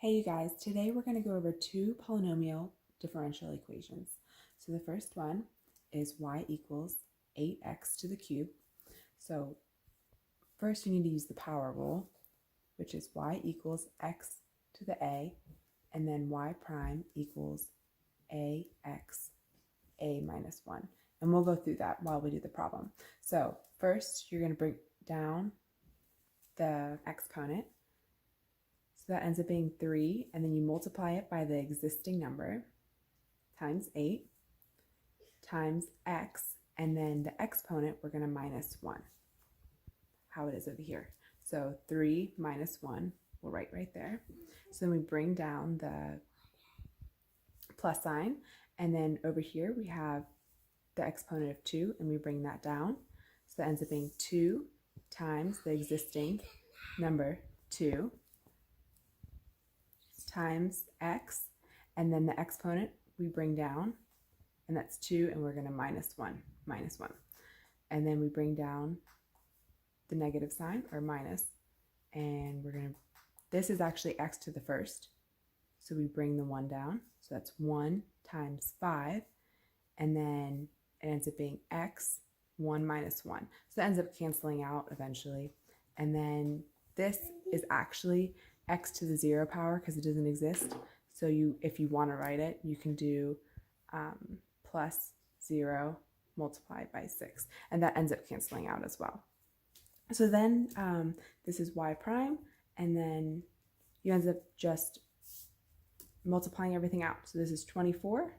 Hey you guys, today we're going to go over two polynomial differential equations. So the first one is y equals 8x to the cube. So first you need to use the power rule, which is y equals x to the a, and then y prime equals ax a minus 1. And we'll go through that while we do the problem. So first you're going to bring down the exponent. So that ends up being 3, and then you multiply it by the existing number times 8 times x, and then the exponent we're going to minus 1, how it is over here. So 3 minus 1, we'll write right there. So then we bring down the plus sign, and then over here we have the exponent of 2, and we bring that down. So that ends up being 2 times the existing number 2 times x, and then the exponent we bring down, and that's 2, and we're going to minus 1, and then we bring down the negative sign, or minus, and we're going to, this is actually x to the first, so we bring the 1 down, so that's 1 times 5, and then it ends up being x 1 minus 1, so that ends up canceling out eventually, and then this is actually x to the 0 power because it doesn't exist. So if you want to write it, you can do plus 0 multiplied by 6, and that ends up canceling out as well. So then this is y prime, and then you end up just multiplying everything out. So this is 24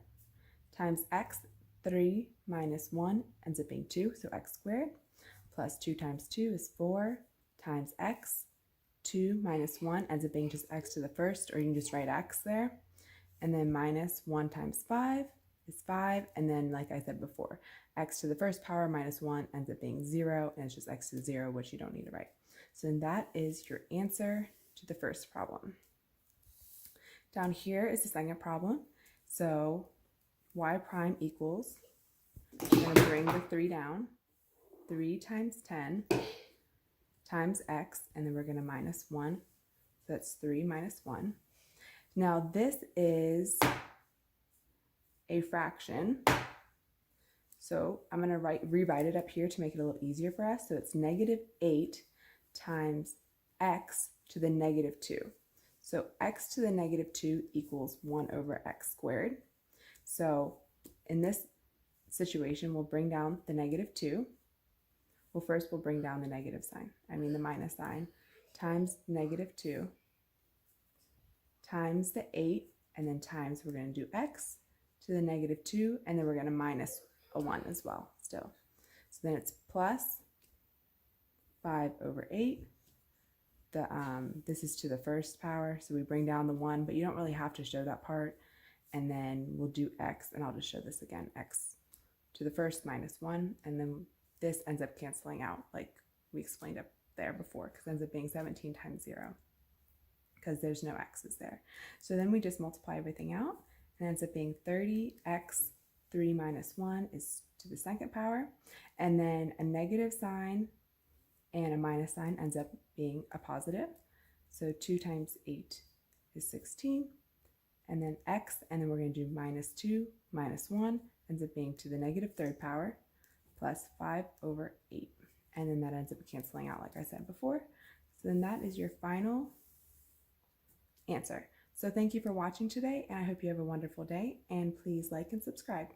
times x, 3 minus 1 ends up being 2, so x squared, plus 2 times 2 is 4 times x, 2 minus 1 ends up being just x to the first, or you can just write x there. And then minus 1 times 5 is 5. And then, like I said before, x to the first power minus 1 ends up being 0, and it's just x to the 0, which you don't need to write. So then that is your answer to the first problem. Down here is the second problem. So y prime equals, I'm going to bring the 3 down, 3 times 10 times x, and then we're going to minus 1, so that's 3 minus 1. Now this is a fraction, so I'm going to rewrite it up here to make it a little easier for us. So it's negative 8 times x to the negative 2. So x to the negative 2 equals 1 over x squared. So in this situation, we'll bring down the negative 2. Well, first we'll bring down the negative sign, the minus sign, times negative 2, times the 8, and then times, we're going to do x to the negative 2, and then we're going to minus a 1 as well still. So then it's plus 5 over 8. This is to the first power, so we bring down the 1, but you don't really have to show that part. And then we'll do x, and I'll just show this again, x to the first minus 1, and then this ends up canceling out like we explained up there before, because it ends up being 17 times 0 because there's no x's there. So then we just multiply everything out, and it ends up being 30x 3 minus 1 is to the second power, and then a negative sign and a minus sign ends up being a positive. So 2 times 8 is 16, and then x, and then we're going to do minus 2 minus 1 ends up being to the negative third power, plus 5 over 8. And then that ends up canceling out like I said before. So then that is your final answer. So thank you for watching today, and I hope you have a wonderful day, and please like and subscribe.